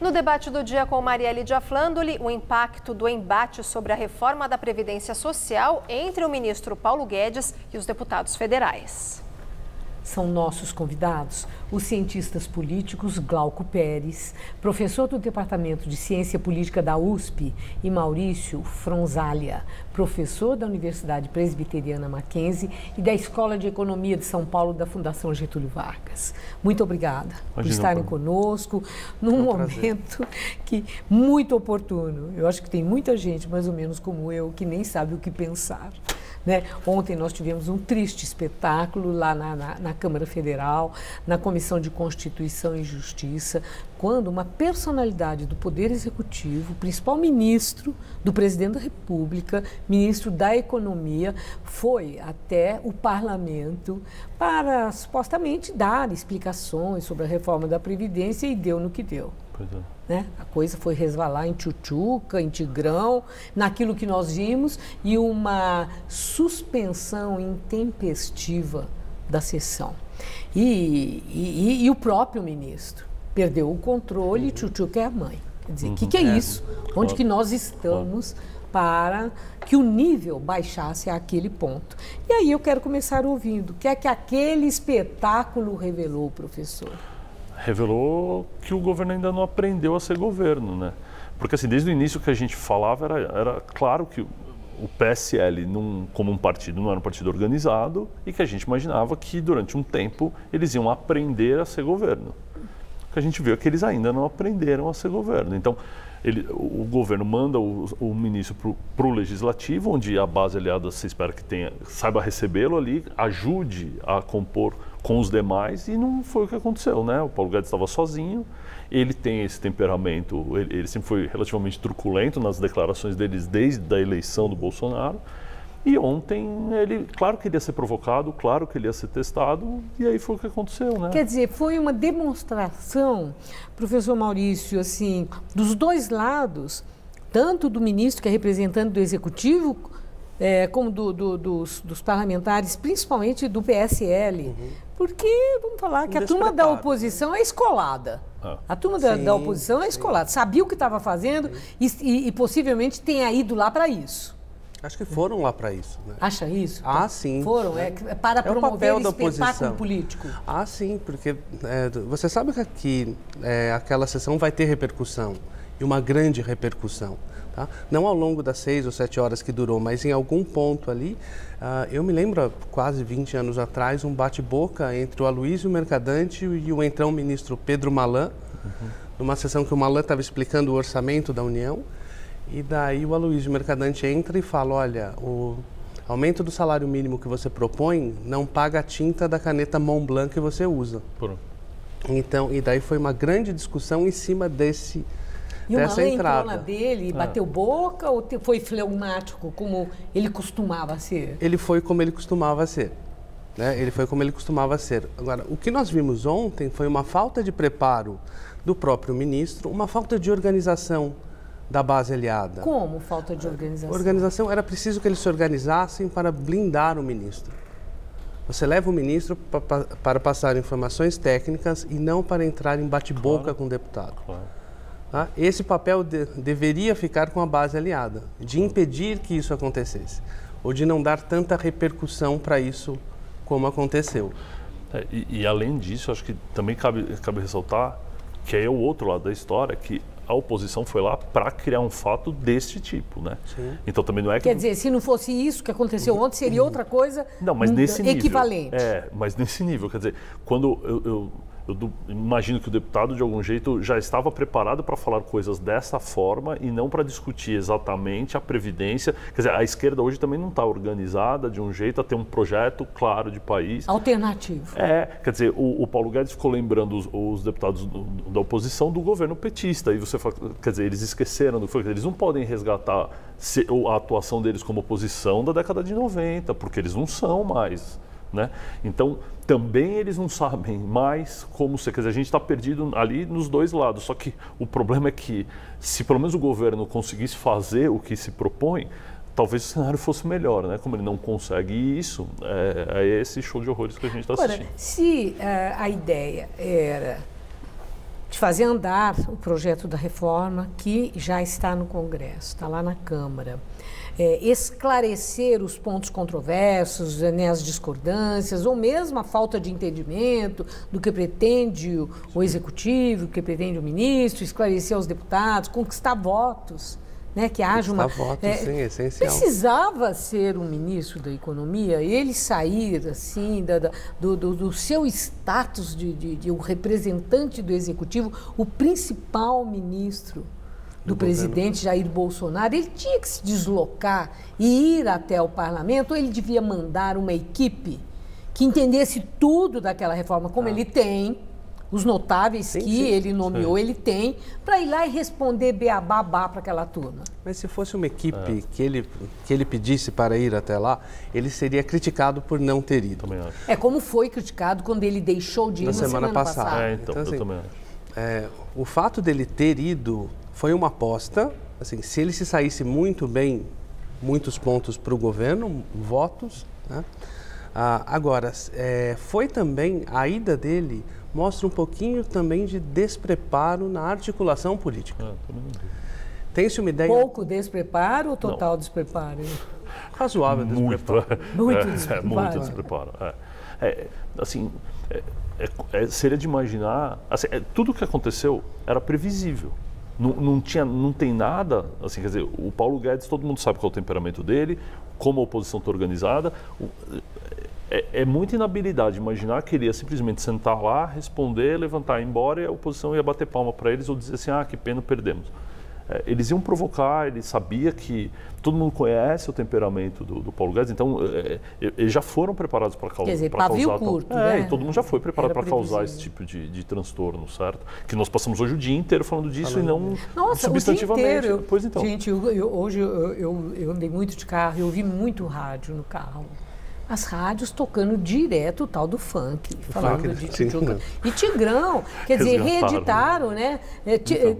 No debate do dia com Maria Lídia Flandoli, o impacto do embate sobre a reforma da Previdência Social entre o ministro Paulo Guedes e os deputados federais. São nossos convidados os cientistas políticos Glauco Pérez, professor do Departamento de Ciência Política da USP, e Maurício Fronzalia, professor da Universidade Presbiteriana Mackenzie e da Escola de Economia de São Paulo da Fundação Getúlio Vargas. Muito obrigada por estarem conosco num momento muito oportuno. Eu acho que tem muita gente, mais ou menos como eu, que nem sabe o que pensar. Ontem nós tivemos um triste espetáculo lá na Câmara Federal, na Comissão de Constituição e Justiça, quando uma personalidade do Poder Executivo, principal ministro do Presidente da República, ministro da Economia, foi até o Parlamento para supostamente dar explicações sobre a reforma da Previdência e deu no que deu. A coisa foi resvalar em tchutchuca, em tigrão, naquilo que nós vimos, e uma suspensão intempestiva da sessão. E o próprio ministro perdeu o controle, tchutchuca é a mãe. Quer dizer, o que é isso? Onde que nós estamos para que o nível baixasse àquele ponto? E aí eu quero começar ouvindo. O que é que aquele espetáculo revelou, professor? Revelou que o governo ainda não aprendeu a ser governo, né? Porque assim, desde o início que a gente falava, era claro que o PSL, como um partido, não era um partido organizado e que a gente imaginava que durante um tempo eles iam aprender a ser governo. O que a gente viu é que eles ainda não aprenderam a ser governo. Então, o governo manda o ministro para o legislativo, onde a base aliada, você espera que saiba recebê-lo ali, ajude a compor com os demais, e não foi o que aconteceu, né? O Paulo Guedes estava sozinho, ele tem esse temperamento, ele sempre foi relativamente truculento nas declarações deles desde a eleição do Bolsonaro, e ontem ele, claro que ele ia ser provocado, claro que ele ia ser testado, e aí foi o que aconteceu, né? Quer dizer, foi uma demonstração, professor Maurício, assim, dos dois lados, tanto do ministro, que é representante do Executivo, como dos parlamentares, principalmente do PSL, porque, vamos falar, que a turma da oposição é escolada. A turma da oposição é escolada, sabia o que estava fazendo e possivelmente tenha ido lá para isso. Acho que foram lá para isso. Né? Acha isso? Ah, sim. Foram, para promover o espetáculo político. Ah, sim, porque você sabe que aqui aquela sessão vai ter repercussão, e uma grande repercussão. Tá? Não ao longo das 6 ou 7 horas que durou, mas em algum ponto ali, eu me lembro, quase 20 anos atrás, um bate-boca entre o Aloysio Mercadante e o então ministro Pedro Malan, numa sessão que o Malan estava explicando o orçamento da União, e daí o Aloysio Mercadante entra e fala, olha, o aumento do salário mínimo que você propõe não paga a tinta da caneta Montblanc que você usa. Então, e daí foi uma grande discussão em cima dessa entrada. E o Malan entrou na dele e bateu boca ou foi fleumático, como ele costumava ser? Ele foi como ele costumava ser. Ele foi como ele costumava ser. Agora, o que nós vimos ontem foi uma falta de preparo do próprio ministro, uma falta de organização da base aliada. Como falta de organização? Organização, era preciso que eles se organizassem para blindar o ministro. Você leva o ministro para passar informações técnicas e não para entrar em bate-boca com o deputado. Tá? Esse papel deveria ficar com a base aliada, de impedir que isso acontecesse, ou de não dar tanta repercussão para isso como aconteceu. E além disso, acho que também cabe ressaltar que é o outro lado da história, que a oposição foi lá para criar um fato desse tipo, né? Sim. Então também não é que... Quer dizer, se não fosse isso que aconteceu ontem, seria outra coisa nesse nível, equivalente. Mas nesse nível, quer dizer, quando eu imagino que o deputado, de algum jeito, já estava preparado para falar coisas dessa forma e não para discutir exatamente a Previdência. Quer dizer, a esquerda hoje também não está organizada de um jeito a ter um projeto claro de país. Alternativo. Quer dizer, o Paulo Guedes ficou lembrando os deputados da oposição do governo petista. E você fala, quer dizer, eles esqueceram do que foi. Eles não podem resgatar a atuação deles como oposição da década de 90, porque eles não são mais. Né? Então, também eles não sabem mais como ser. Quer dizer, a gente está perdido ali nos dois lados. Só que o problema é que, se pelo menos o governo conseguisse fazer o que se propõe, talvez o cenário fosse melhor, né? Como ele não consegue isso, é esse show de horrores que a gente está assistindo. Agora, se a ideia era de fazer andar o projeto da reforma que já está no Congresso, está lá na Câmara. Esclarecer os pontos controversos, né, as discordâncias, ou mesmo a falta de entendimento do que pretende o Executivo, do que pretende o ministro, esclarecer aos deputados, conquistar votos. Né, que haja uma votos, sim, é essencial. Precisava ser um ministro da Economia, ele sair assim do seu status de um representante do Executivo, o principal ministro do presidente Jair Bolsonaro, ele tinha que se deslocar e ir até o parlamento, ou ele devia mandar uma equipe que entendesse tudo daquela reforma, como ele tem. Os notáveis ele nomeou, ele tem, para ir lá e responder beabá para aquela turma. Mas se fosse uma equipe que ele pedisse para ir até lá, ele seria criticado por não ter ido. Também acho. Como foi criticado quando ele deixou de ir na semana passada. Então assim, eu também acho. O fato dele ter ido foi uma aposta. Assim, se ele se saísse muito bem, muitos pontos para o governo, votos. Né? Agora, foi também a ida dele... mostra um pouquinho também de despreparo na articulação política. Tem-se uma ideia... Pouco despreparo ou total despreparo? Razoável despreparo. Muito despreparo. Muito despreparo. Seria de imaginar... Assim, tudo o que aconteceu era previsível. Não tem nada... Assim, quer dizer, o Paulo Guedes, todo mundo sabe qual é o temperamento dele, como a oposição está organizada... É muita inabilidade imaginar que ele ia simplesmente sentar lá, responder, levantar, ir embora e a oposição ia bater palma para eles ou dizer assim, que pena, perdemos. Eles iam provocar, ele sabia que todo mundo conhece o temperamento do Paulo Guedes, então eles já foram preparados para causar... Quer dizer, pavio curto, né? E todo mundo já foi preparado para causar esse tipo de transtorno, certo? Que nós passamos hoje o dia inteiro falando disso e não substantivamente. O dia inteiro. Pois então. Gente, hoje eu andei muito de carro, eu ouvi muito rádio no carro. As rádios tocando direto o tal do funk, falando de Tijuca. E Tigrão, quer dizer, reeditaram, né?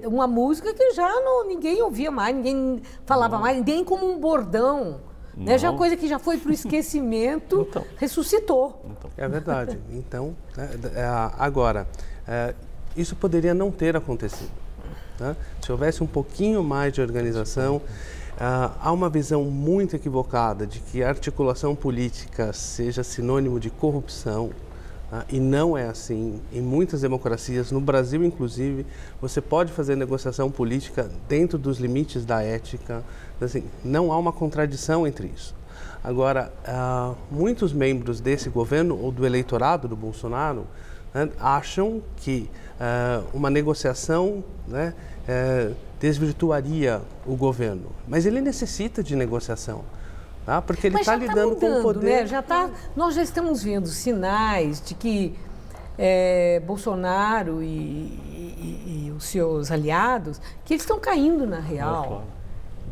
Uma música que já ninguém ouvia mais, ninguém falava mais, nem como um bordão. Né? Já coisa que já foi para o esquecimento, ressuscitou. É verdade. Então, agora, isso poderia não ter acontecido. Tá? Se houvesse um pouquinho mais de organização... há uma visão muito equivocada de que a articulação política seja sinônimo de corrupção, e não é assim. Em muitas democracias, no Brasil inclusive, você pode fazer negociação política dentro dos limites da ética. Assim, não há uma contradição entre isso. Agora, muitos membros desse governo ou do eleitorado do Bolsonaro, né, acham que uma negociação, né, desvirtuaria o governo, mas ele necessita de negociação, tá? Porque ele está lidando com o poder. Né? Nós já estamos vendo sinais de que Bolsonaro e os seus aliados, que eles estão caindo na real, claro.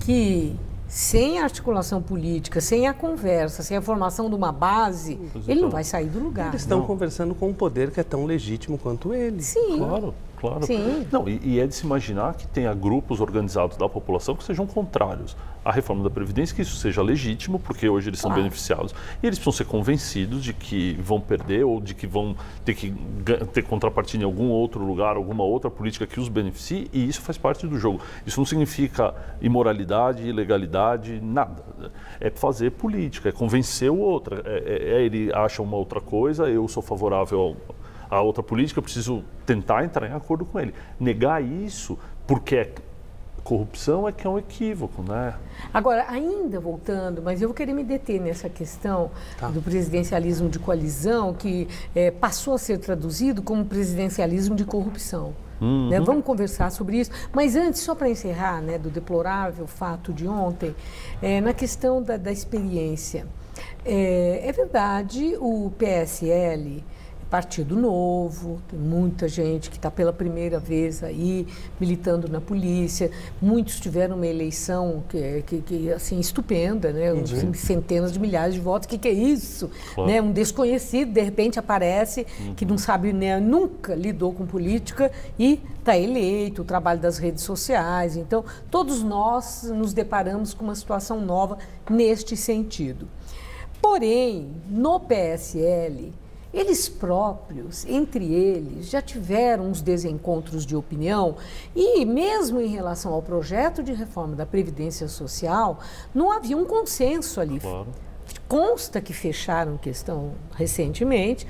Que sem a articulação política, sem a conversa, sem a formação de uma base, ele não vai sair do lugar. Eles estão conversando com um poder que é tão legítimo quanto ele. Sim. Claro. Sim. Não, e é de se imaginar que tenha grupos organizados da população que sejam contrários à reforma da Previdência, que isso seja legítimo, porque hoje eles são beneficiados. E eles precisam ser convencidos de que vão perder ou de que vão ter que ter contrapartida em algum outro lugar, alguma outra política que os beneficie, e isso faz parte do jogo. Isso não significa imoralidade, ilegalidade, nada. É fazer política, é convencer o outro. Ele acha uma outra coisa, eu sou favorável a outra política, eu preciso tentar entrar em acordo com ele. Negar isso, porque corrupção é que é um equívoco, né? Agora, ainda voltando, mas eu vou querer me deter nessa questão do presidencialismo de coalizão, que passou a ser traduzido como presidencialismo de corrupção. Né? Vamos conversar sobre isso. Mas antes, só para encerrar, né, do deplorável fato de ontem, na questão da experiência. É verdade, o PSL... Partido Novo, tem muita gente que está pela primeira vez aí militando na polícia. Muitos tiveram uma eleição que assim, estupenda, né? Centenas de milhares de votos. O que é isso? Claro. Né? Um desconhecido, de repente, aparece, que não sabe, né? Nunca lidou com política e está eleito, o trabalho das redes sociais. Então, todos nós nos deparamos com uma situação nova neste sentido. Porém, no PSL... eles próprios, entre eles, já tiveram uns desencontros de opinião e mesmo em relação ao projeto de reforma da Previdência Social, não havia um consenso ali. Claro. Consta que fecharam questão recentemente,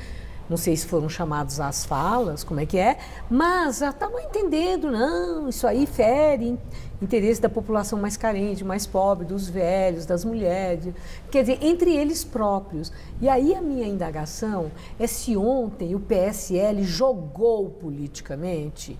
não sei se foram chamados às falas, como é que é, mas já estavam entendendo, não, isso aí fere interesse da população mais carente, mais pobre, dos velhos, das mulheres, quer dizer, entre eles próprios. E aí a minha indagação é se ontem o PSL jogou politicamente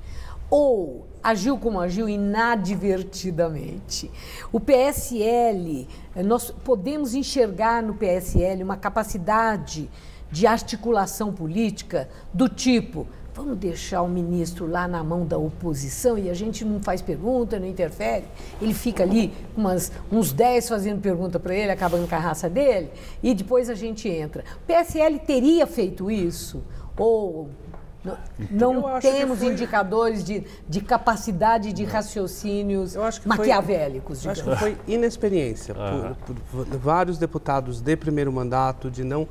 ou agiu como agiu inadvertidamente. O PSL, nós podemos enxergar no PSL uma capacidade de articulação política do tipo, vamos deixar o ministro lá na mão da oposição e a gente não faz pergunta, não interfere, ele fica ali uns 10 fazendo pergunta para ele, acabando com a raça dele, e depois a gente entra. O PSL teria feito isso? Ou não temos indicadores de capacidade de raciocínios maquiavélicos, digamos? Eu acho que foi inexperiência por vários deputados de primeiro mandato, de não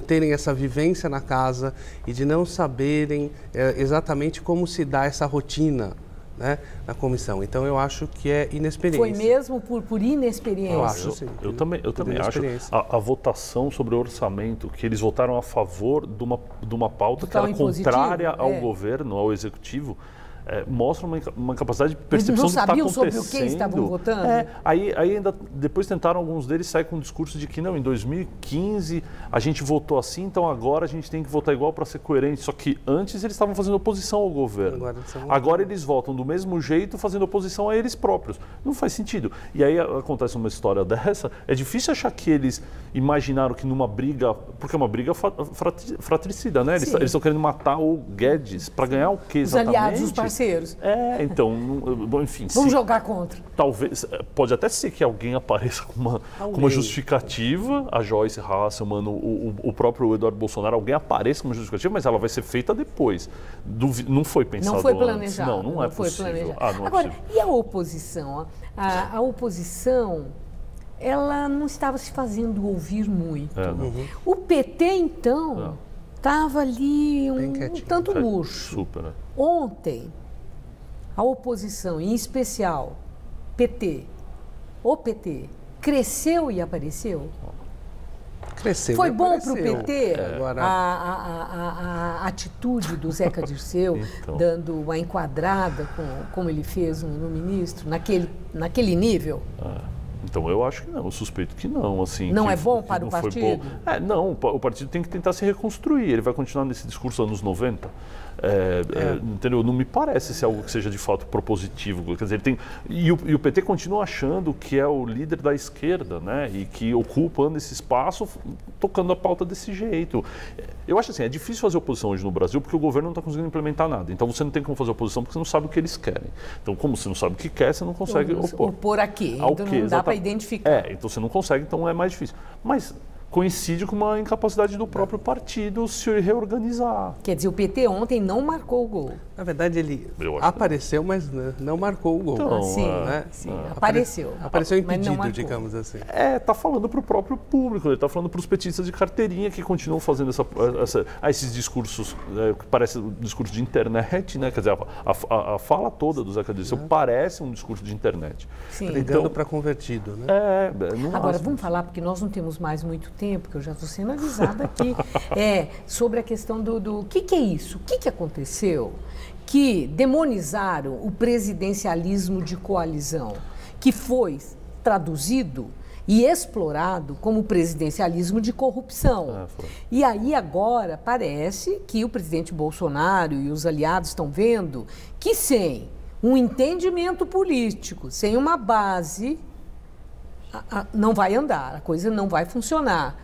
terem essa vivência na casa e de não saberem exatamente como se dá essa rotina, né, na comissão. Então, eu acho que é inexperiência. Foi mesmo por inexperiência? Eu acho, sim. Eu também acho. A votação sobre o orçamento, que eles votaram a favor de uma pauta que era contrária ao governo, ao executivo, mostra uma capacidade de percepção do que está acontecendo. Eles não sabiam sobre o que estavam votando? Aí ainda depois tentaram alguns deles sair com um discurso de que não, em 2015 a gente votou assim, então agora a gente tem que votar igual para ser coerente. Só que antes eles estavam fazendo oposição ao governo. Agora eles votam do mesmo jeito fazendo oposição a eles próprios. Não faz sentido. E aí acontece uma história dessa, é difícil achar que eles imaginaram que numa briga, porque é uma briga fratricida, né? Eles estão querendo matar o Guedes para ganhar o quê exatamente? Os aliados, os parceiros. Então, enfim. Vamos jogar contra. Talvez, pode até ser que alguém apareça com uma justificativa, a Joyce Hasselmann, o próprio Eduardo Bolsonaro, alguém apareça com uma justificativa, mas ela vai ser feita depois. Não foi pensado antes. Não foi planejado. Não é possível. Não é Agora, possível. e a oposição? A oposição, ela não estava se fazendo ouvir muito. O PT, então, estava ali um tanto murcho. Super, né? Ontem, a oposição, em especial o PT, cresceu e apareceu? Cresceu. Foi bom para o PT a atitude do Zeca Dirceu, dando uma enquadrada como ele fez no ministro, naquele nível? Então, eu acho que não, eu suspeito que não. Assim, não é bom para o partido? Não, o partido tem que tentar se reconstruir, ele vai continuar nesse discurso anos 90. Entendeu? Não me parece ser algo que seja de fato propositivo. Quer dizer, e o PT continua achando que é o líder da esquerda, né? E que ocupando esse espaço, tocando a pauta desse jeito. Eu acho assim, é difícil fazer oposição hoje no Brasil porque o governo não está conseguindo implementar nada. Então você não tem como fazer oposição porque você não sabe o que eles querem. Então, como você não sabe o que quer, você não consegue opor. Opor a quê? Então não dá para identificar. Então você não consegue, então é mais difícil. Mas coincide com uma incapacidade do próprio partido se reorganizar. Quer dizer, o PT ontem não marcou o gol. Na verdade, ele apareceu, mas não marcou o gol. Então, apareceu. Apareceu impedido, digamos assim. Está falando para o próprio público, ele está falando para os petistas de carteirinha que continuam fazendo esses discursos, que parece um discurso de internet, né? Quer dizer, a fala toda do Zeca Dirceu parece um discurso de internet. Brigando para convertido, né? Agora, vamos falar, porque nós não temos mais muito tempo, que eu já estou sendo avisada aqui, sobre a questão do que é isso? O que aconteceu? Que demonizaram o presidencialismo de coalizão, que foi traduzido e explorado como presidencialismo de corrupção. E aí agora parece que o presidente Bolsonaro e os aliados estão vendo que sem um entendimento político, sem uma base, não vai andar, a coisa não vai funcionar.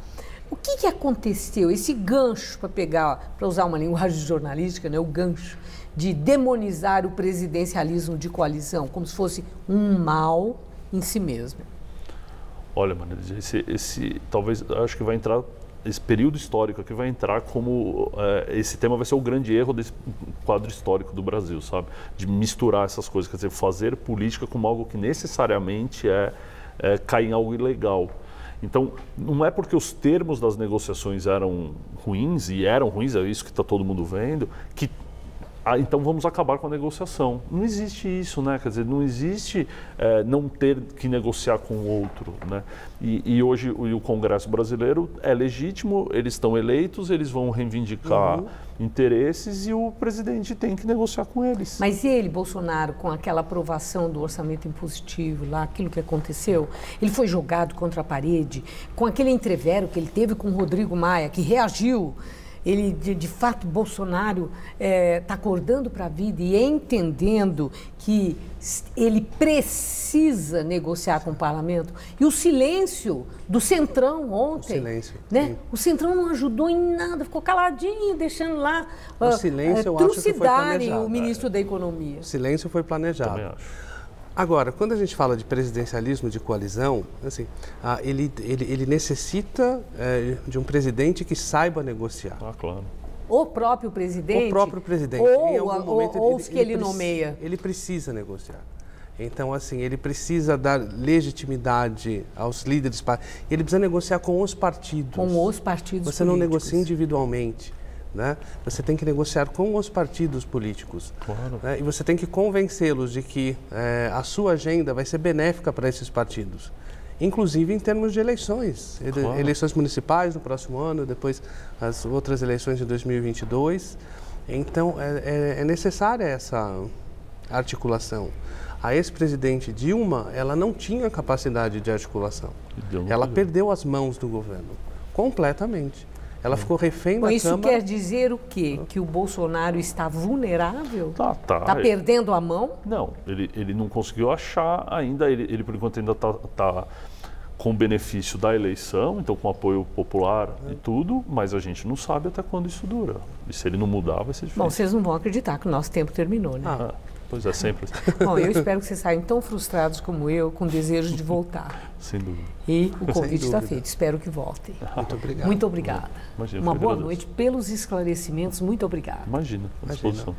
O que aconteceu? Esse gancho, para usar uma linguagem jornalística, né, o gancho de demonizar o presidencialismo de coalizão, como se fosse um mal em si mesmo. Olha, Maria, talvez, acho que vai entrar, esse período histórico aqui vai entrar como, esse tema vai ser o grande erro desse quadro histórico do Brasil, sabe? De misturar essas coisas, quer dizer, fazer política como algo que necessariamente cai em algo ilegal. Então, não é porque os termos das negociações eram ruins, e eram ruins, é isso que está todo mundo vendo, que então vamos acabar com a negociação. Não existe isso, né? Quer dizer, não existe não ter que negociar com o outro, né? E hoje o Congresso brasileiro é legítimo, eles estão eleitos, eles vão reivindicar interesses e o presidente tem que negociar com eles. Mas ele, Bolsonaro, com aquela aprovação do orçamento impositivo, lá, aquilo que aconteceu, ele foi jogado contra a parede, com aquele entrevero que ele teve com o Rodrigo Maia, que reagiu. Ele, de fato, Bolsonaro está acordando para a vida e entendendo que ele precisa negociar com o parlamento. E o silêncio do Centrão ontem, né? O Centrão não ajudou em nada, ficou caladinho, deixando lá o silêncio, eu acho que foi planejado, o ministro da Economia. O silêncio foi planejado. Também acho. Agora, quando a gente fala de presidencialismo de coalizão, assim, ele necessita de um presidente que saiba negociar. Ah, claro. O próprio presidente? O próprio presidente. Ou os que ele nomeia. Ele precisa negociar. Então, assim, ele precisa dar legitimidade aos líderes. Ele precisa negociar com os partidos. Com os partidos Você não negocia individualmente. Né? Você tem que negociar com os partidos políticos. Claro. Né? E você tem que convencê-los de que a sua agenda vai ser benéfica para esses partidos, inclusive em termos de eleições. Claro. Eleições municipais no próximo ano, depois as outras eleições de 2022. Então, é necessária essa articulação. A ex-presidente Dilma, ela não tinha capacidade de articulação. Ela perdeu as mãos do governo, completamente. Ela ficou refém da Câmara. Isso quer dizer o quê? Que o Bolsonaro está vulnerável? Tá perdendo a mão? Não, ele não conseguiu achar ainda, ele por enquanto ainda está com o benefício da eleição, então com apoio popular e tudo, mas a gente não sabe até quando isso dura. E se ele não mudar, vai ser difícil. Bom, vocês não vão acreditar que o nosso tempo terminou, né? Pois é, sempre. Bom, eu espero que vocês saiam tão frustrados como eu, com desejo de voltar. Sem dúvida. E o convite está feito. Espero que voltem. Muito obrigado. Muito obrigada. Imagina, Uma boa noite pelos esclarecimentos. Muito obrigada. Imagina, à disposição.